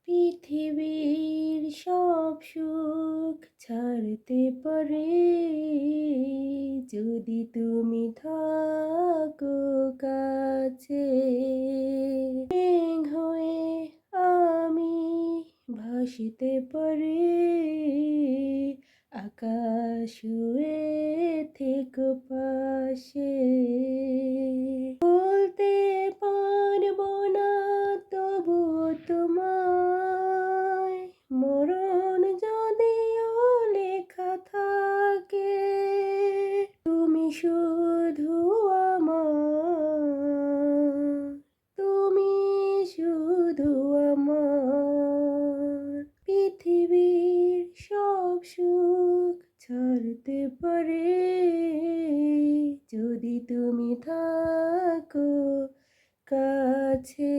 পৃথিবীর সব সুখ ছাড়তে পারে যদি তুমি থাকো কাছে। মেঘ হয়ে আমি ভাসতে পারি, আকাশ হয়ে থেকো পাশে। বলতে পারবো না তবুও তোমায়, মরণ যদিও লেখা থাকে। তুমি শুধু আমার, তুমি শুধু আমার। পৃথিবীর সব সুখ ছাড়তে পারে যদি তুমি থাকো কাছে।